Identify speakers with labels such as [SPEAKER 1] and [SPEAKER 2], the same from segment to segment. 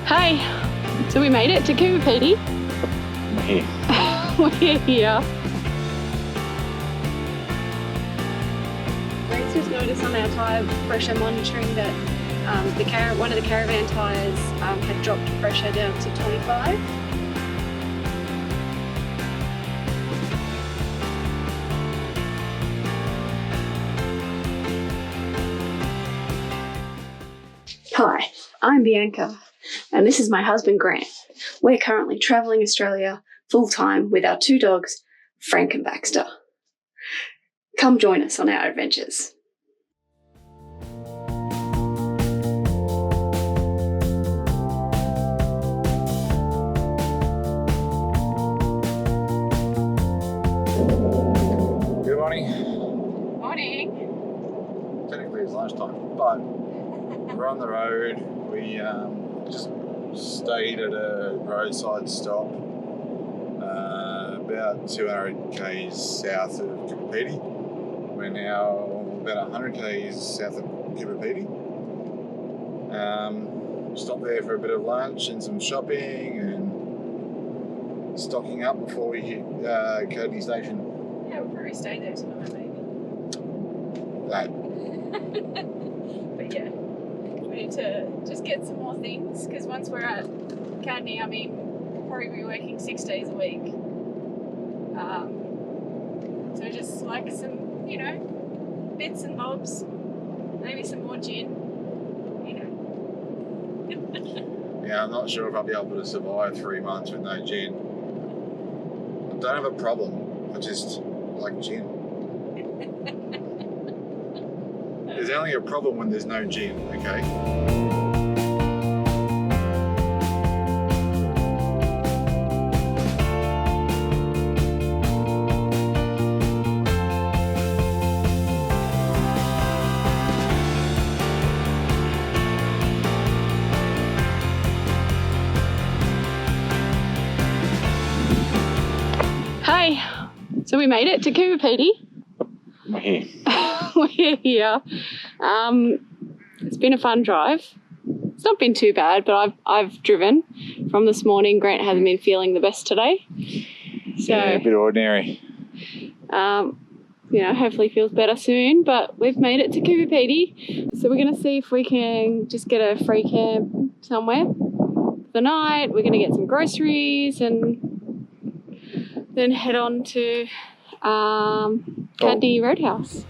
[SPEAKER 1] Hey, so we made it to Coober Pedy. We're here. Grace just noticed on our tyre pressure monitoring that one of the Caravan tyres had dropped pressure down to 25. Hi, I'm Bianca, and this is my husband Grant. We're currently travelling Australia full-time with our two dogs, Frank and Baxter. Come join us on our adventures.
[SPEAKER 2] Good morning.
[SPEAKER 1] Morning.
[SPEAKER 2] Technically it's lunchtime, but we're on the road. We just stayed at a roadside stop about 200 k's south of Coober Pedy. We're now about 100 k's south of Coober Pedy. Stopped there for a bit of lunch and some shopping and stocking up before we hit Cadney Station.
[SPEAKER 1] Yeah, we'll probably stay there tonight, maybe.
[SPEAKER 2] That.
[SPEAKER 1] But yeah, we need to just get some more things, because once we're at Cadney, I mean, we'll probably be working 6 days a week. So just like some, you know, bits and bobs, maybe some more gin, you know.
[SPEAKER 2] Yeah, I'm not sure if I'll be able to survive 3 months with no gin. I don't have a problem, I just like gin. There's only a problem when there's no gin, okay?
[SPEAKER 1] Hey, so we made it to Coober Pedy. We're here. It's been a fun drive. It's not been too bad, but I've driven from this morning. Grant hasn't been feeling the best today. So,
[SPEAKER 2] yeah, a bit ordinary.
[SPEAKER 1] You know, hopefully feels better soon, but we've made it to Coober Pedy. So we're going to see if we can just get a free camp somewhere for the night. We're going to get some groceries and then head on to Cadney Roadhouse.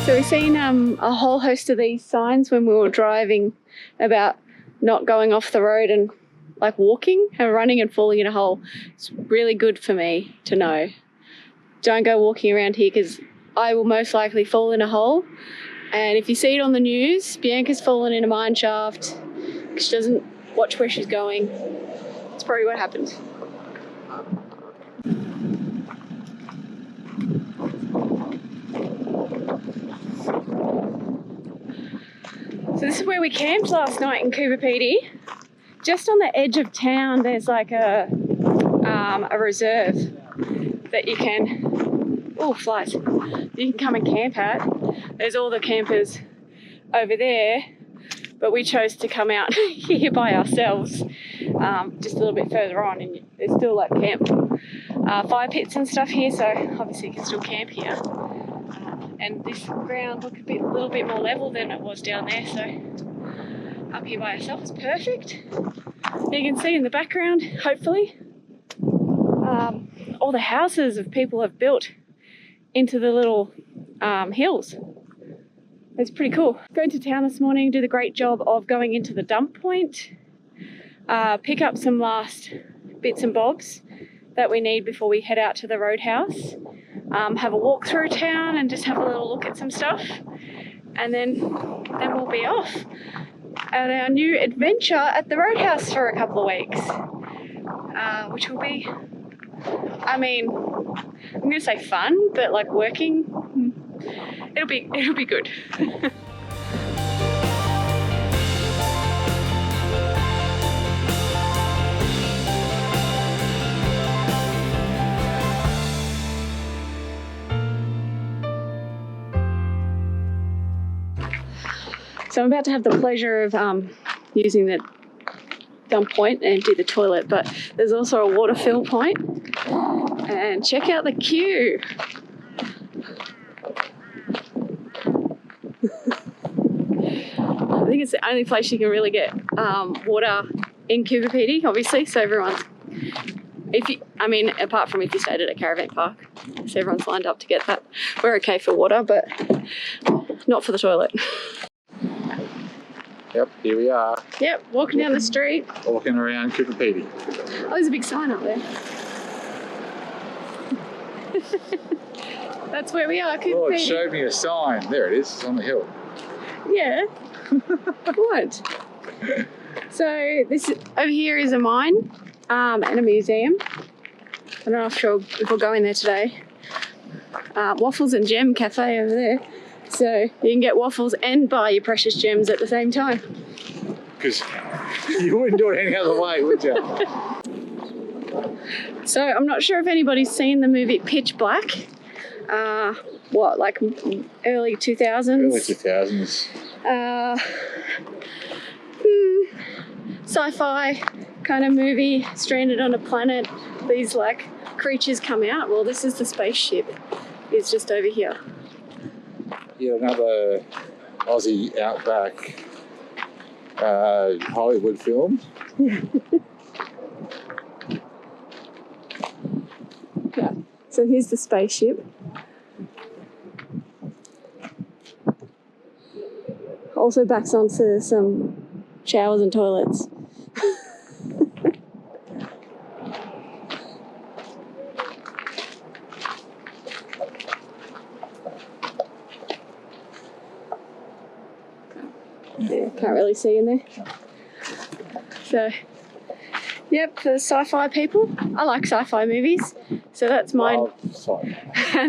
[SPEAKER 1] So we've seen a whole host of these signs when we were driving about not going off the road and like walking and running and falling in a hole. It's really good for me to know. Don't go walking around here because I will most likely fall in a hole. And if you see it on the news, Bianca's fallen in a mine shaft because she doesn't watch where she's going. That's probably what happened. So this is where we camped last night in Coober Pedy. Just on the edge of town, there's like a reserve that you can, oh flies, you can come and camp at. There's all the campers over there, but we chose to come out here by ourselves, just a little bit further on, and there's still like camp fire pits and stuff here, so obviously you can still camp here. and this ground look a little bit more level than it was down there, so up here by ourselves is perfect. You can see in the background, hopefully, all the houses of people have built into the little hills. It's pretty cool. Going to town this morning, do the great job of going into the dump point, pick up some last bits and bobs that we need before we head out to the roadhouse, have a walk through town and just have a little look at some stuff, and then we'll be off on our new adventure at the roadhouse for a couple of weeks, which will be, I mean, I'm going to say fun, but like working, it'll be good. So I'm about to have the pleasure of using the dump point and empty the toilet, but there's also a water fill point. And check out the queue. I think it's the only place you can really get water in Coober Pedy, obviously, so everyone's, apart from if you stayed at a caravan park, so everyone's lined up to get that. We're okay for water, but not for the toilet.
[SPEAKER 2] Yep, here we are.
[SPEAKER 1] Yep, walking down the street.
[SPEAKER 2] Walking around Coober Pedy.
[SPEAKER 1] Oh, there's a big sign up there. That's where we are, Coober
[SPEAKER 2] Oh, it
[SPEAKER 1] Pedy.
[SPEAKER 2] showed me a sign. There it is, it's on the hill.
[SPEAKER 1] Yeah. What? So this over here is a mine and a museum. I'm not sure if we'll go in there today. Waffles and Gem Cafe over there. So you can get waffles and buy your precious gems at the same time.
[SPEAKER 2] Because you wouldn't do it any other way, would you?
[SPEAKER 1] So I'm not sure if anybody's seen the movie Pitch Black. Like early 2000s?
[SPEAKER 2] Early 2000s.
[SPEAKER 1] Sci-fi kind of movie, stranded on a planet. These like creatures come out. Well, this is the spaceship. It's just over here.
[SPEAKER 2] Yeah, another Aussie outback Hollywood film.
[SPEAKER 1] Yeah. So here's the spaceship. Also backs onto some showers and toilets. Yeah, can't really see in there. So, yep, for sci-fi people, I like sci-fi movies. So that's my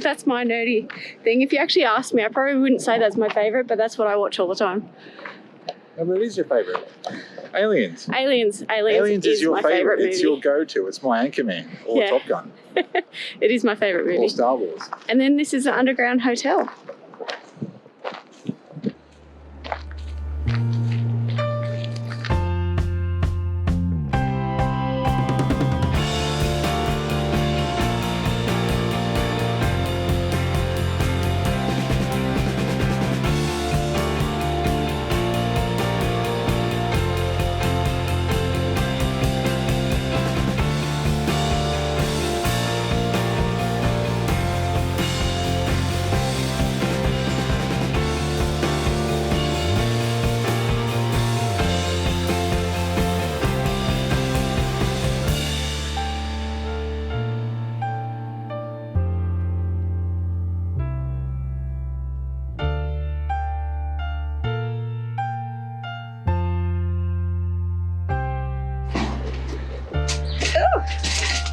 [SPEAKER 1] that's my nerdy thing. If you actually asked me, I probably wouldn't say that's my favourite, but that's what I watch all the time.
[SPEAKER 2] No, but it is your favourite. Aliens.
[SPEAKER 1] Aliens is
[SPEAKER 2] your
[SPEAKER 1] my favourite movie.
[SPEAKER 2] It's your go-to. It's my Anchorman or
[SPEAKER 1] Yeah.
[SPEAKER 2] Top Gun.
[SPEAKER 1] It is my favourite movie.
[SPEAKER 2] Or Star Wars.
[SPEAKER 1] And then this is an underground hotel.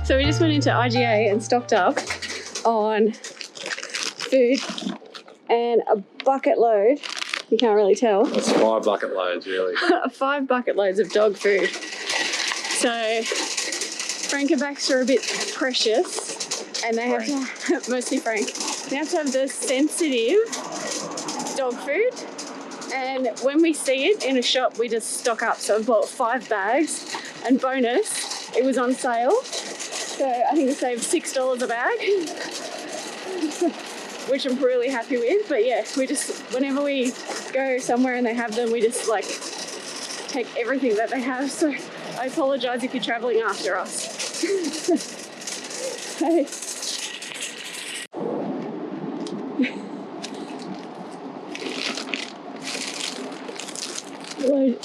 [SPEAKER 1] So we just went into IGA and stocked up on food and a bucket load, you can't really tell.
[SPEAKER 2] That's 5 bucket loads, really.
[SPEAKER 1] 5 bucket loads of dog food. So Frank and Baxter are a bit precious and they have to, mostly Frank, they have to have the sensitive dog food. And when we see it in a shop, we just stock up. So I bought 5 bags and bonus, it was on sale. So I think we saved $6 a bag. which I'm really happy with. But yeah, we just, whenever we go somewhere and they have them, we just like take everything that they have. So I apologise if you're travelling after us. Hey.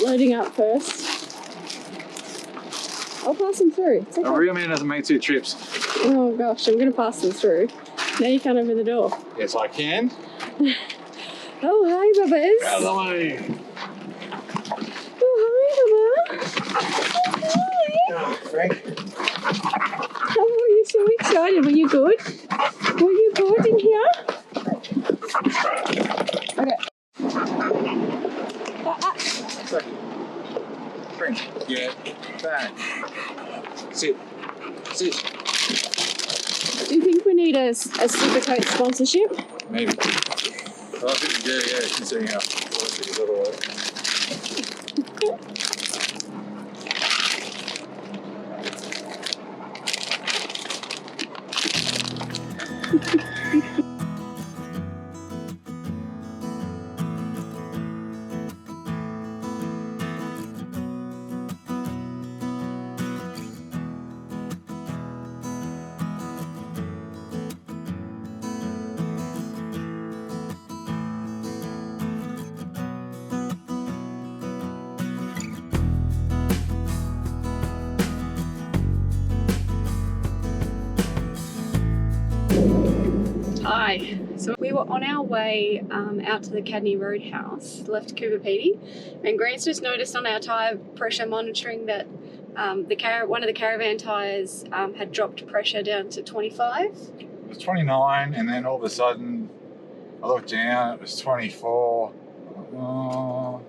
[SPEAKER 1] Loading up first. I'll pass them through. It's okay.
[SPEAKER 2] A real man doesn't make two trips.
[SPEAKER 1] Oh gosh, I'm going to pass them through. Now you can't open the door.
[SPEAKER 2] Yes, I can.
[SPEAKER 1] Oh, hi, Bubbers.
[SPEAKER 2] Hello.
[SPEAKER 1] Oh, hi, Bubba. Hi.
[SPEAKER 2] Frank.
[SPEAKER 1] Oh, you're so excited. Were you good? Were you good in here? Okay.
[SPEAKER 2] Frank, get back. Sit. Sit.
[SPEAKER 1] Do you think we need a Supercoat sponsorship?
[SPEAKER 2] Maybe. Well, I think you do, yeah, considering how close it is otherwise.
[SPEAKER 1] Hi. So we were on our way out to the Cadney Roadhouse, left Coober Pedy, and Grant's just noticed on our tyre pressure monitoring that one of the Caravan tyres had dropped pressure down to 25.
[SPEAKER 2] It was 29, and then all of a sudden I looked down, it was 24. Oh,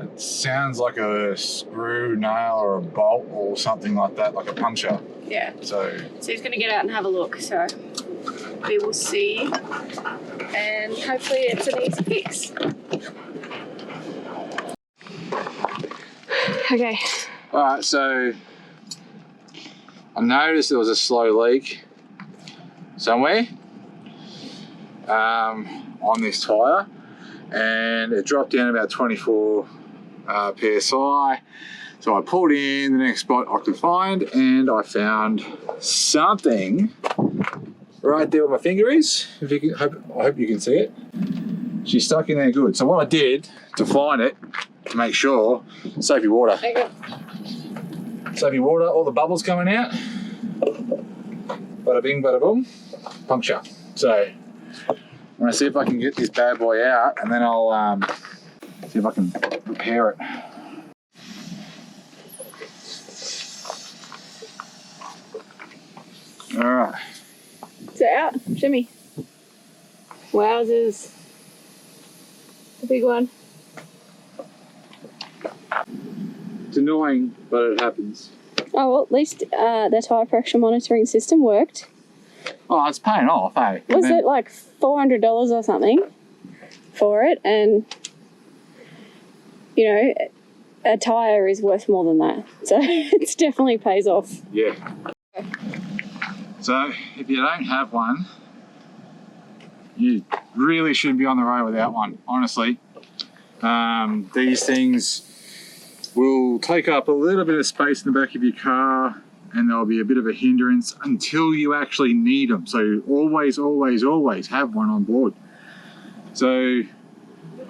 [SPEAKER 2] it sounds like a screw, nail, or a bolt or something like that, like a puncture.
[SPEAKER 1] Yeah.
[SPEAKER 2] So
[SPEAKER 1] he's going to get out and have a look. So we will see, and hopefully it's an easy fix. Okay.
[SPEAKER 2] all right, so I noticed there was a slow leak somewhere on this tyre, and it dropped down about 24 psi. So I pulled in the next spot I could find, and I found something right there where my finger is. If you can, I hope you can see it. She's stuck in there good. So what I did to find it, to make sure, soapy water.
[SPEAKER 1] Okay.
[SPEAKER 2] Soapy water, all the bubbles coming out. Bada bing, bada boom, puncture. So I'm gonna see if I can get this bad boy out, and then I'll see if I can repair it. All right.
[SPEAKER 1] Is it out? Shimmy. Wowzers. A big one.
[SPEAKER 2] It's annoying, but it happens.
[SPEAKER 1] Oh, well, at least the tyre pressure monitoring system worked.
[SPEAKER 2] Oh, it's paying off, eh?
[SPEAKER 1] Was it like $400 or something for it? And, you know, a tyre is worth more than that. So it definitely pays off.
[SPEAKER 2] Yeah. So if you don't have one, you really shouldn't be on the road without one, honestly. These things will take up a little bit of space in the back of your car, and there'll be a bit of a hindrance until you actually need them. So always, always, always have one on board. So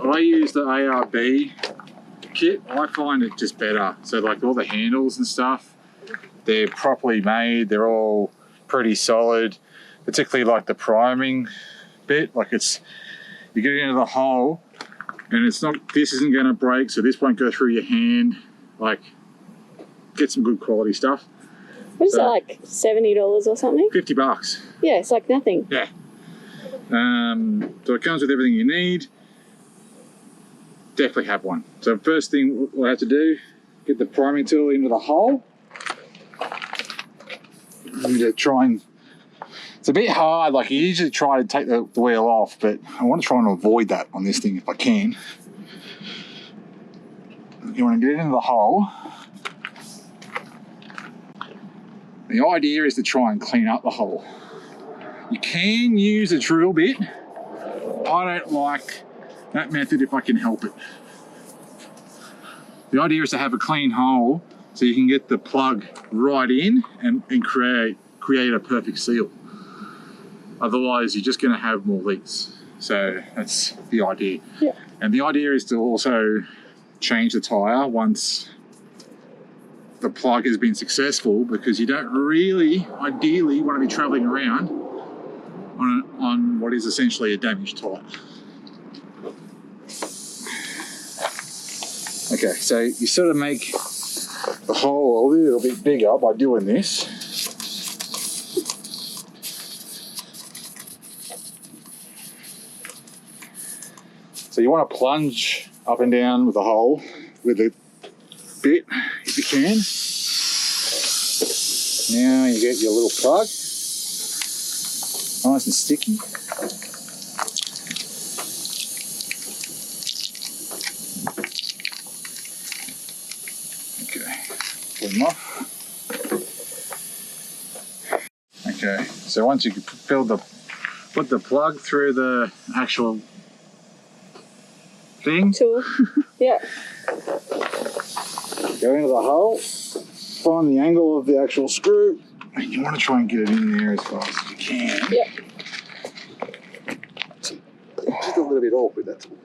[SPEAKER 2] I use the ARB kit. I find it just better. So like all the handles and stuff, they're properly made. They're all pretty solid, particularly like the priming bit. Like it's, you get into the hole and it's not, this isn't going to break, so this won't go through your hand. Like, get some good quality stuff.
[SPEAKER 1] What is that, like $70 or something?
[SPEAKER 2] $50.
[SPEAKER 1] Yeah, it's like nothing.
[SPEAKER 2] Yeah. So it comes with everything you need. Definitely have one. So first thing we'll have to do, get the priming tool into the hole. I'm going to try and, it's a bit hard, like you usually try to take the wheel off, but I want to try and avoid that on this thing if I can. You want to get it into the hole. The idea is to try and clean up the hole. You can use a drill bit. I don't like that method if I can help it. The idea is to have a clean hole so you can get the plug right in and create a perfect seal. Otherwise, you're just going to have more leaks. So that's the idea.
[SPEAKER 1] Yeah.
[SPEAKER 2] And the idea is to also change the tyre once the plug has been successful, because you don't really, ideally, want to be travelling around on what is essentially a damaged tyre. Okay, so you sort of make the hole a little bit bigger by doing this. So you want to plunge up and down with the hole with the bit if you can. Now you get your little plug, nice and sticky. Okay, pull them off. Okay, so once you put the plug through the actual thing.
[SPEAKER 1] Tool. Yeah.
[SPEAKER 2] Go into the hole, find the angle of the actual screw, and you want to try and get it in there as fast as you can.
[SPEAKER 1] Yeah.
[SPEAKER 2] Just a little bit awkward, that's all.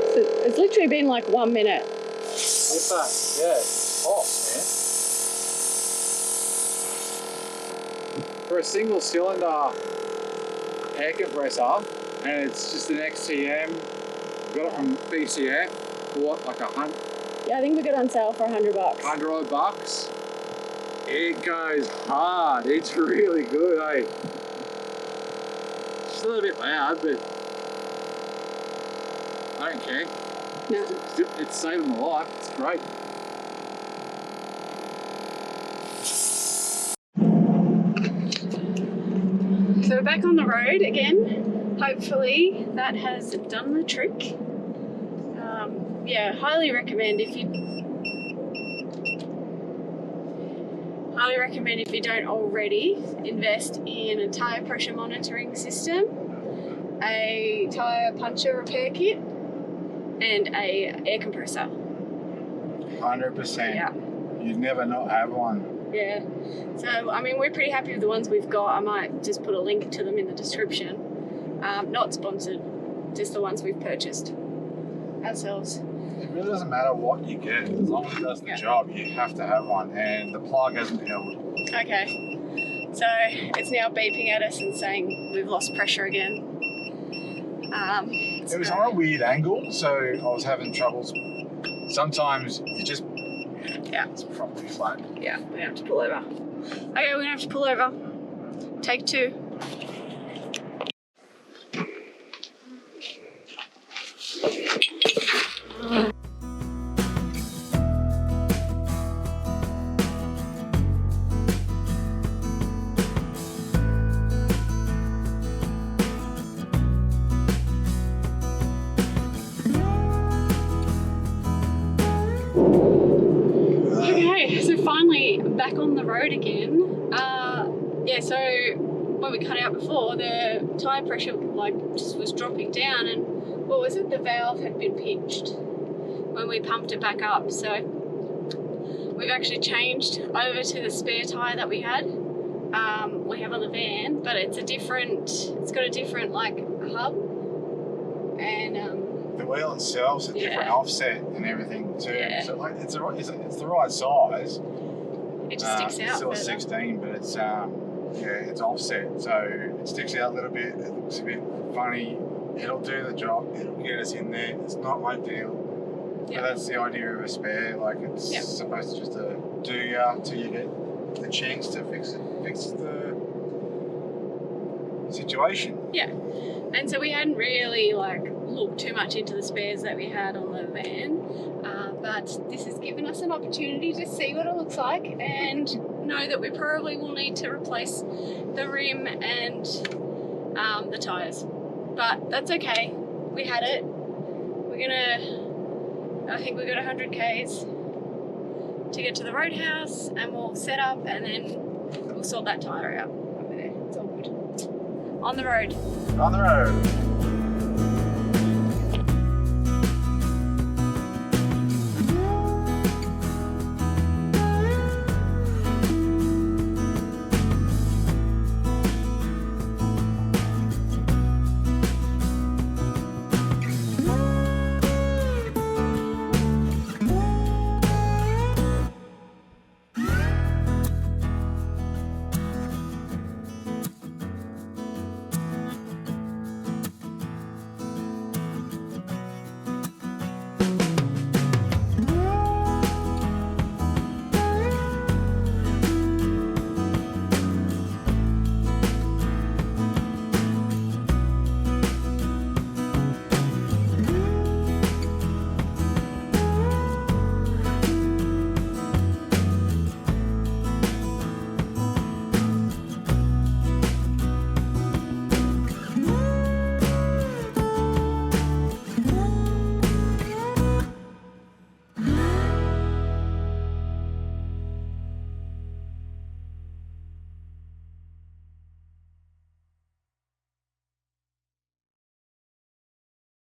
[SPEAKER 1] So it's literally been like 1 minute.
[SPEAKER 2] What's that? Yeah, it's hot, man. For a single cylinder air compressor, and it's just an XTM, got it from BCF for what, like
[SPEAKER 1] Yeah, I think we got it on sale for $100.
[SPEAKER 2] $100. It goes hard. It's really good, eh? It's a little bit loud, but I don't care.
[SPEAKER 1] No.
[SPEAKER 2] It's saving my life. It's great.
[SPEAKER 1] So we're back on the road again. Hopefully that has done the trick. Yeah, highly recommend if you don't already invest in a tyre pressure monitoring system, a tyre puncture repair kit, and a air compressor.
[SPEAKER 2] 100%.
[SPEAKER 1] Yeah.
[SPEAKER 2] You'd never not have one.
[SPEAKER 1] Yeah. So, I mean, we're pretty happy with the ones we've got. I might just put a link to them in the description. Not sponsored, just the ones we've purchased ourselves.
[SPEAKER 2] It really doesn't matter what you get, as long as it does the job, you have to have one, and the plug hasn't held.
[SPEAKER 1] Okay. So, it's now beeping at us and saying we've lost pressure again.
[SPEAKER 2] It was on a weird angle, so I was having troubles. Sometimes you just...
[SPEAKER 1] Yeah.
[SPEAKER 2] It's probably flat.
[SPEAKER 1] Yeah, we're gonna have to pull over. Okay, we're gonna have to pull over. Take 2. Okay, so finally back on the road again. Yeah, so when we cut out before, the tyre pressure just was dropping down, and what was it? The valve had been pinched when we pumped it back up. So we've actually changed over to the spare tyre that we had. We have on the van, but it's got a different hub, and
[SPEAKER 2] the wheel itself's a different offset and everything too. Yeah. So it's the right size.
[SPEAKER 1] It just sticks out.
[SPEAKER 2] It's still a 16, but it's it's offset, so it sticks out a little bit. It looks a bit funny. It'll do the job. It'll get us in there. It's not ideal, but that's the idea of a spare. It's supposed to just do ya till you get the chance to fix the situation. Yeah,
[SPEAKER 1] and so we hadn't really looked too much into the spares that we had on the van, but this has given us an opportunity to see what it looks like and know that we probably will need to replace the rim and the tyres, but that's okay. We had it. We're gonna I think we got 100 k's to get to the roadhouse, and we'll set up, and then we'll sort that tyre out over there. It's all good. On the road.
[SPEAKER 2] On the road.